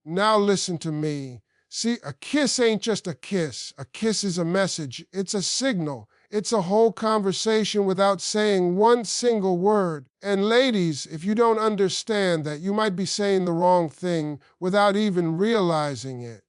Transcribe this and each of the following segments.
Now listen to me. See, a kiss ain't just a kiss. A kiss is a message. It's a signal. It's a whole conversation without saying one single word. And ladies, if you don't understand that, you might be saying the wrong thing without even realizing it.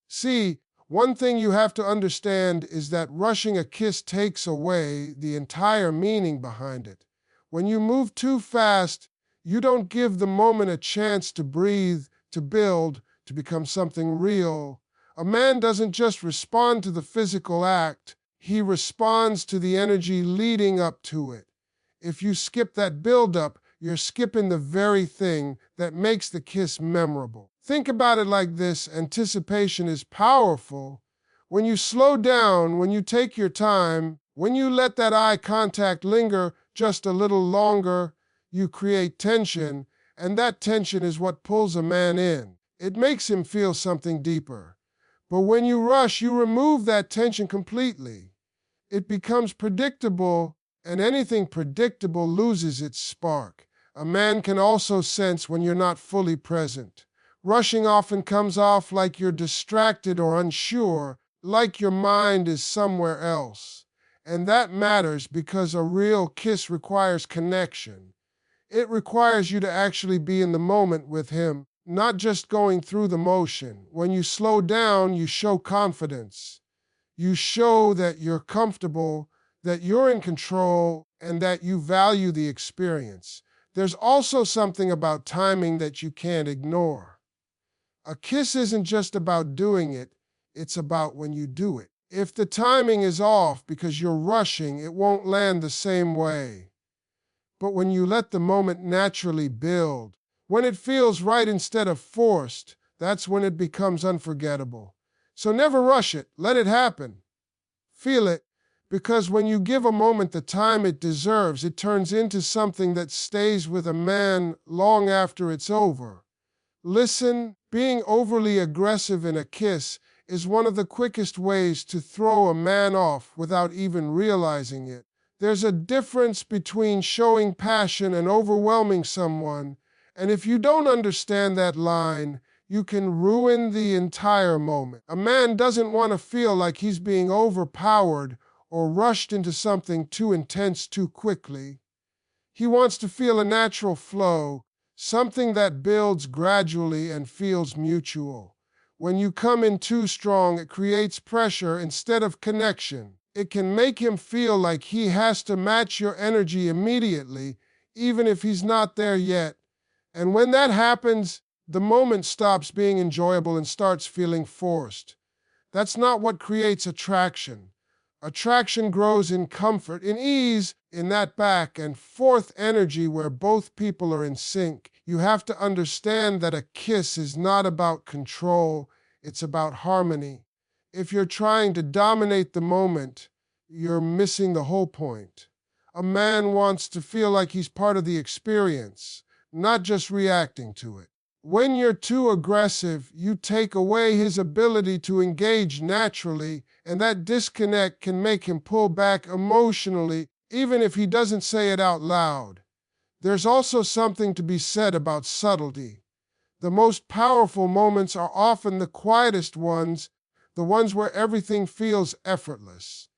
See, one thing you have to understand is that rushing a kiss takes away the entire meaning behind it. When you move too fast, you don't give the moment a chance to breathe, to build, to become something real. A man doesn't just respond to the physical act, he responds to the energy leading up to it. If you skip that build-up, you're skipping the very thing that makes the kiss memorable. Think about it like this: anticipation is powerful. When you slow down, when you take your time, when you let that eye contact linger just a little longer, you create tension, and that tension is what pulls a man in. It makes him feel something deeper. But when you rush, you remove that tension completely. It becomes predictable, and anything predictable loses its spark. A man can also sense when you're not fully present. Rushing often comes off like you're distracted or unsure, like your mind is somewhere else. And that matters because a real kiss requires connection. It requires you to actually be in the moment with him, not just going through the motion. When you slow down, you show confidence. You show that you're comfortable, that you're in control, and that you value the experience. There's also something about timing that you can't ignore. A kiss isn't just about doing it, it's about when you do it. If the timing is off because you're rushing, it won't land the same way. But when you let the moment naturally build, when it feels right instead of forced, that's when it becomes unforgettable. So never rush it, let it happen. Feel it, because when you give a moment the time it deserves, it turns into something that stays with a man long after it's over. Listen, being overly aggressive in a kiss is one of the quickest ways to throw a man off without even realizing it. There's a difference between showing passion and overwhelming someone, and if you don't understand that line, you can ruin the entire moment. A man doesn't want to feel like he's being overpowered or rushed into something too intense too quickly. He wants to feel a natural flow, something that builds gradually and feels mutual. When you come in too strong, it creates pressure instead of connection. It can make him feel like he has to match your energy immediately, even if he's not there yet. And when that happens, the moment stops being enjoyable and starts feeling forced. That's not what creates attraction. Attraction grows in comfort, in ease, in that back and forth energy where both people are in sync. You have to understand that a kiss is not about control, it's about harmony. If you're trying to dominate the moment, you're missing the whole point. A man wants to feel like he's part of the experience, not just reacting to it. When you're too aggressive, you take away his ability to engage naturally, and that disconnect can make him pull back emotionally, even if he doesn't say it out loud. There's also something to be said about subtlety. The most powerful moments are often the quietest ones, the ones where everything feels effortless.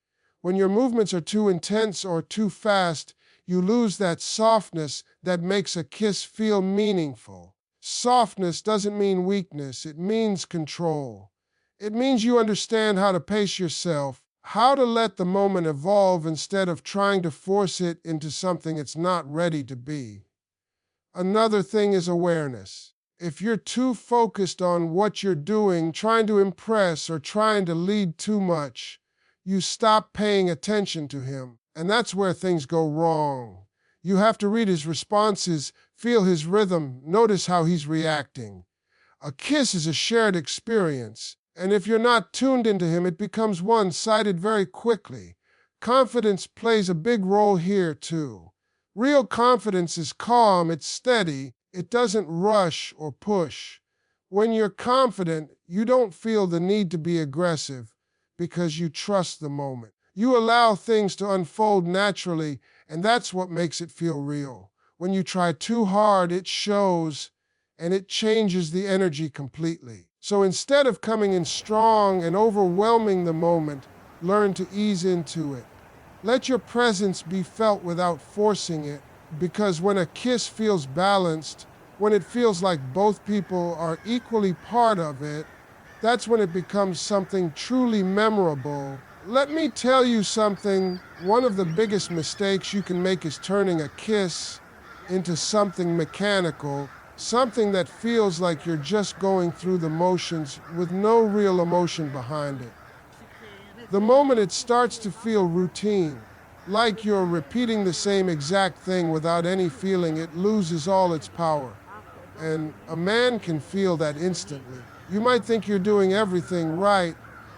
When your movements are too intense or too fast, you lose that softness that makes a kiss feel meaningful. Softness doesn't mean weakness, it means control. It means you understand how to pace yourself, how to let the moment evolve instead of trying to force it into something it's not ready to be. Another thing is awareness. If you're too focused on what you're doing, trying to impress or trying to lead too much, you stop paying attention to him, and that's where things go wrong. You have to read his responses, feel his rhythm, notice how he's reacting. A kiss is a shared experience, and if you're not tuned into him, it becomes one-sided very quickly. Confidence plays a big role here, too. Real confidence is calm, it's steady, it doesn't rush or push. When you're confident, you don't feel the need to be aggressive because you trust the moment. You allow things to unfold naturally, and that's what makes it feel real. When you try too hard, it shows, and it changes the energy completely. So instead of coming in strong and overwhelming the moment, learn to ease into it. Let your presence be felt without forcing it, because when a kiss feels balanced, when it feels like both people are equally part of it, that's when it becomes something truly memorable. Let me tell you something. One of the biggest mistakes you can make is turning a kiss into something mechanical, something that feels like you're just going through the motions with no real emotion behind it. The moment it starts to feel routine, like you're repeating the same exact thing without any feeling, it loses all its power. And a man can feel that instantly. You might think you're doing everything right,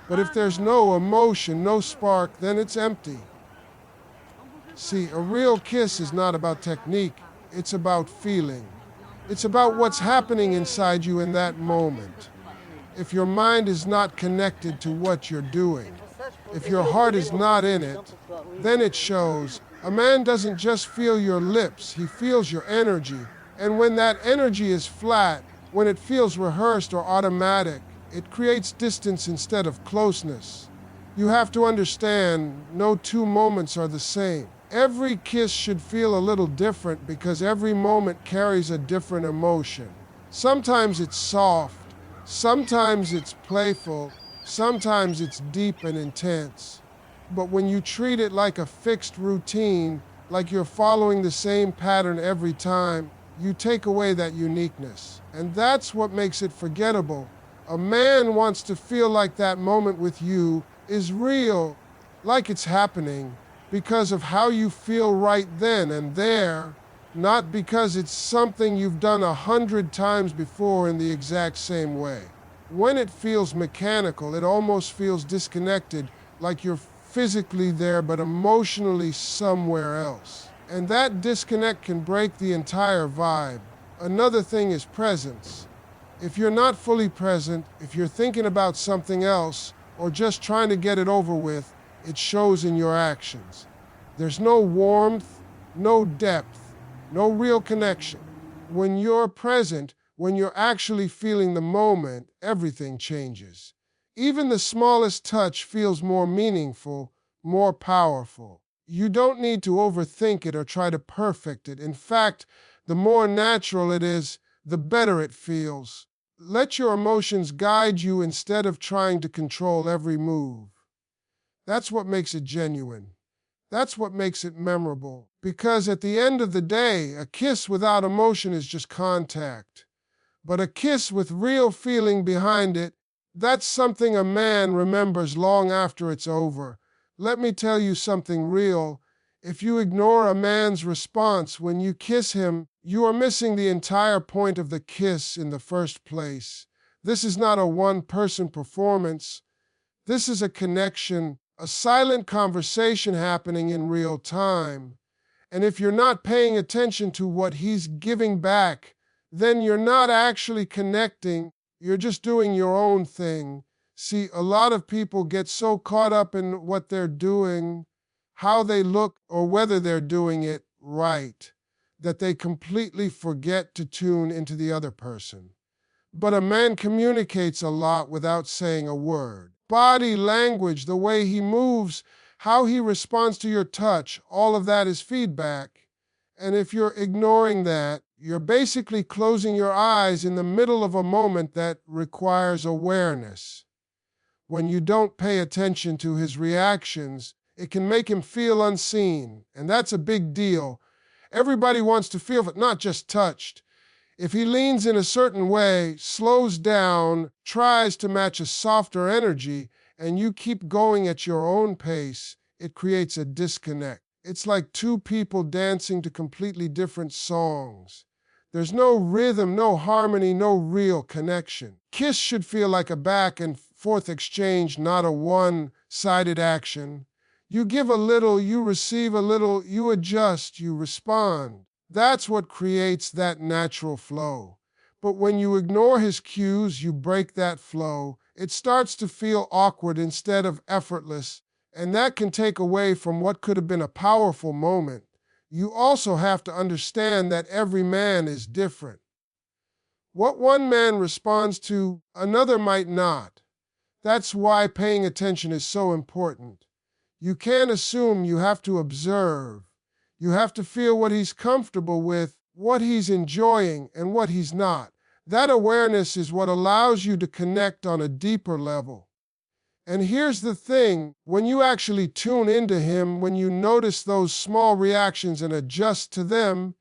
but if there's no emotion, no spark, then it's empty. See, a real kiss is not about technique, it's about feeling. It's about what's happening inside you in that moment. If your mind is not connected to what you're doing, if your heart is not in it, then it shows. A man doesn't just feel your lips, he feels your energy. And when that energy is flat, when it feels rehearsed or automatic, it creates distance instead of closeness. You have to understand, no two moments are the same. Every kiss should feel a little different because every moment carries a different emotion. Sometimes it's soft, sometimes it's playful, sometimes it's deep and intense. But when you treat it like a fixed routine, like you're following the same pattern every time, you take away that uniqueness. And that's what makes it forgettable. A man wants to feel like that moment with you is real, like it's happening, because of how you feel right then and there, not because it's something you've done 100 times before in the exact same way. When it feels mechanical, it almost feels disconnected, like you're physically there but emotionally somewhere else. And that disconnect can break the entire vibe. Another thing is presence. If you're not fully present, if you're thinking about something else, or just trying to get it over with, it shows in your actions. There's no warmth, no depth, no real connection. When you're present, when you're actually feeling the moment, everything changes. Even the smallest touch feels more meaningful, more powerful. You don't need to overthink it or try to perfect it. In fact, the more natural it is, the better it feels. Let your emotions guide you instead of trying to control every move. That's what makes it genuine. That's what makes it memorable. Because at the end of the day, a kiss without emotion is just contact. But a kiss with real feeling behind it, that's something a man remembers long after it's over. Let me tell you something real. If you ignore a man's response when you kiss him, you are missing the entire point of the kiss in the first place. This is not a one-person performance. This is a connection, a silent conversation happening in real time. And if you're not paying attention to what he's giving back, then you're not actually connecting. You're just doing your own thing. See, a lot of people get so caught up in what they're doing, how they look, or whether they're doing it right, that they completely forget to tune into the other person. But a man communicates a lot without saying a word. Body language, the way he moves, how he responds to your touch, all of that is feedback. And if you're ignoring that, you're basically closing your eyes in the middle of a moment that requires awareness. When you don't pay attention to his reactions, it can make him feel unseen, and that's a big deal. Everybody wants to feel it, not just touched. If he leans in a certain way, slows down, tries to match a softer energy, and you keep going at your own pace, it creates a disconnect. It's like two people dancing to completely different songs. There's no rhythm, no harmony, no real connection. Kiss should feel like a back and forth exchange, not a one-sided action. You give a little, you receive a little, you adjust, you respond. That's what creates that natural flow. But when you ignore his cues, you break that flow. It starts to feel awkward instead of effortless, and that can take away from what could have been a powerful moment. You also have to understand that every man is different. What one man responds to, another might not. That's why paying attention is so important. You can't assume, you have to observe. You have to feel what he's comfortable with, what he's enjoying, and what he's not. That awareness is what allows you to connect on a deeper level. And here's the thing, when you actually tune into him, when you notice those small reactions and adjust to them,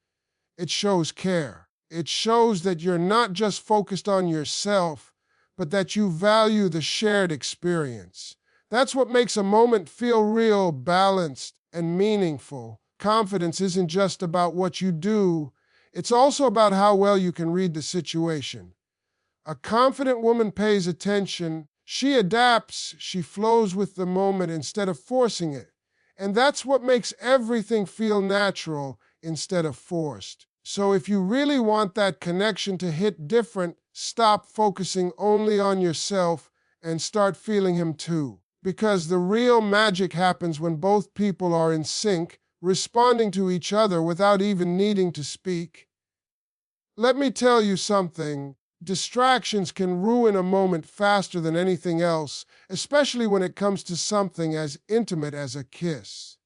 it shows care. It shows that you're not just focused on yourself, but that you value the shared experience. That's what makes a moment feel real, balanced, and meaningful. Confidence isn't just about what you do, it's also about how well you can read the situation. A confident woman pays attention, she adapts, she flows with the moment instead of forcing it. And that's what makes everything feel natural instead of forced. So if you really want that connection to hit different, stop focusing only on yourself and start feeling him too. Because the real magic happens when both people are in sync, responding to each other without even needing to speak. Let me tell you something. Distractions can ruin a moment faster than anything else, especially when it comes to something as intimate as a kiss.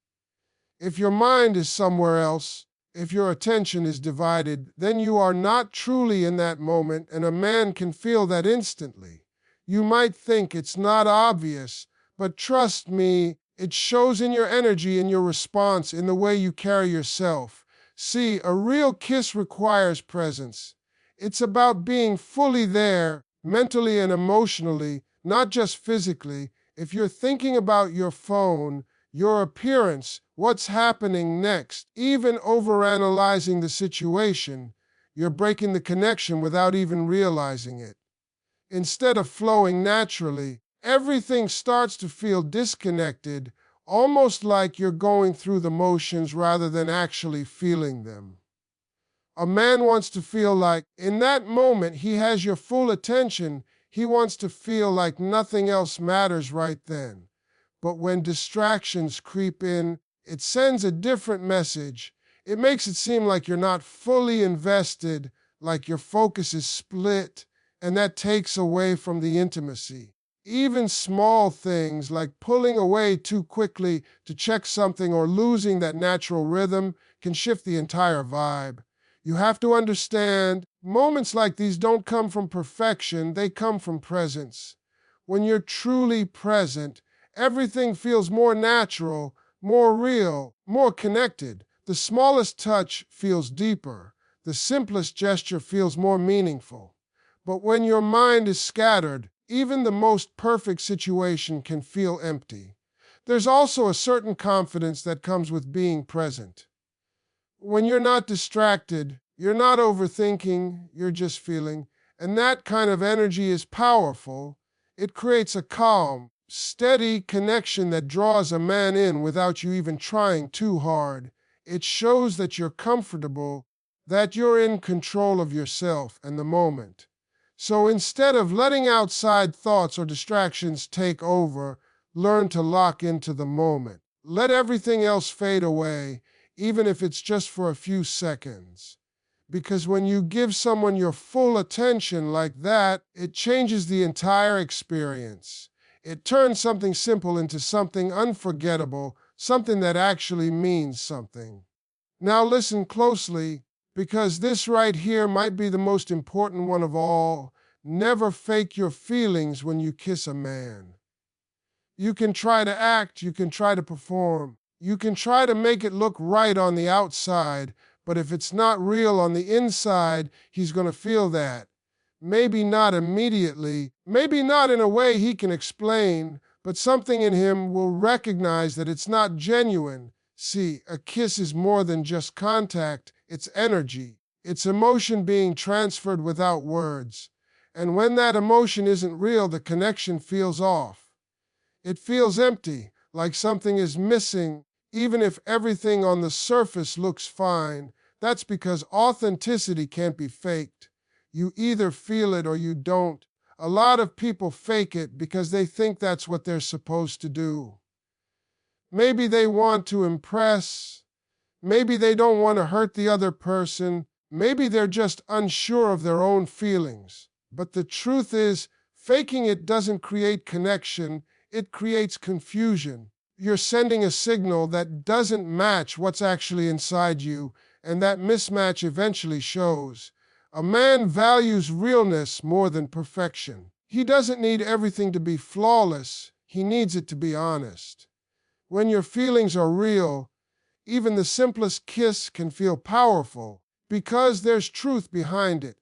If your mind is somewhere else, if your attention is divided, then you are not truly in that moment, and a man can feel that instantly. You might think it's not obvious, but trust me, it shows in your energy, in your response, in the way you carry yourself. See, a real kiss requires presence. It's about being fully there, mentally and emotionally, not just physically. If you're thinking about your phone, your appearance, what's happening next, even overanalyzing the situation, you're breaking the connection without even realizing it. Instead of flowing naturally, everything starts to feel disconnected, almost like you're going through the motions rather than actually feeling them. A man wants to feel like, in that moment, he has your full attention. He wants to feel like nothing else matters right then. But when distractions creep in, it sends a different message. It makes it seem like you're not fully invested, like your focus is split, and that takes away from the intimacy. Even small things like pulling away too quickly to check something or losing that natural rhythm can shift the entire vibe. You have to understand, moments like these don't come from perfection, they come from presence. When you're truly present, everything feels more natural, more real, more connected. The smallest touch feels deeper. The simplest gesture feels more meaningful. But when your mind is scattered, even the most perfect situation can feel empty. There's also a certain confidence that comes with being present. When you're not distracted, you're not overthinking, you're just feeling, and that kind of energy is powerful. It creates a calm, steady connection that draws a man in without you even trying too hard. It shows that you're comfortable, that you're in control of yourself and the moment. So instead of letting outside thoughts or distractions take over, learn to lock into the moment. Let everything else fade away, even if it's just for a few seconds. Because when you give someone your full attention like that, it changes the entire experience. It turns something simple into something unforgettable, something that actually means something. Now listen closely, because this right here might be the most important one of all. Never fake your feelings when you kiss a man. You can try to act, you can try to perform, you can try to make it look right on the outside, but if it's not real on the inside, he's going to feel that. Maybe not immediately, maybe not in a way he can explain, but something in him will recognize that it's not genuine. See, a kiss is more than just contact, it's energy. It's emotion being transferred without words. And when that emotion isn't real, the connection feels off. It feels empty, like something is missing, even if everything on the surface looks fine. That's because authenticity can't be faked. You either feel it or you don't. A lot of people fake it because they think that's what they're supposed to do. Maybe they want to impress. Maybe they don't want to hurt the other person. Maybe they're just unsure of their own feelings. But the truth is, faking it doesn't create connection, it creates confusion. You're sending a signal that doesn't match what's actually inside you, and that mismatch eventually shows. A man values realness more than perfection. He doesn't need everything to be flawless, he needs it to be honest. When your feelings are real, even the simplest kiss can feel powerful because there's truth behind it.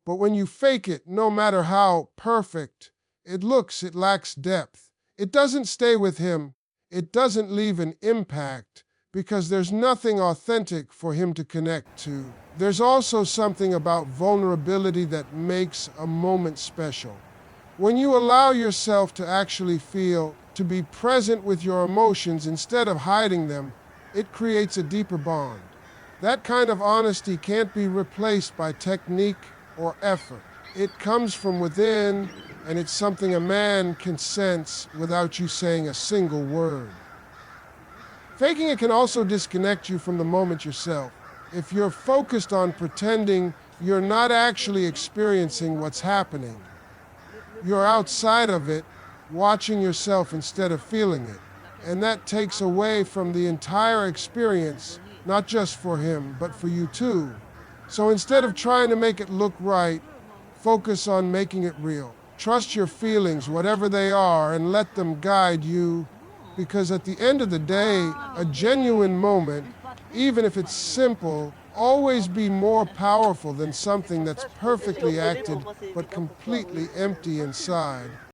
But when you fake it, no matter how perfect it looks, it lacks depth. It doesn't stay with him. It doesn't leave an impact because there's nothing authentic for him to connect to. There's also something about vulnerability that makes a moment special. When you allow yourself to actually feel, to be present with your emotions instead of hiding them, it creates a deeper bond. That kind of honesty can't be replaced by technique or effort. It comes from within, and it's something a man can sense without you saying a single word. Faking it can also disconnect you from the moment yourself. If you're focused on pretending, you're not actually experiencing what's happening. You're outside of it, watching yourself instead of feeling it. And that takes away from the entire experience, not just for him, but for you too. So instead of trying to make it look right, focus on making it real. Trust your feelings, whatever they are, and let them guide you. Because at the end of the day, a genuine moment, even if it's simple, always be more powerful than something that's perfectly acted but completely empty inside.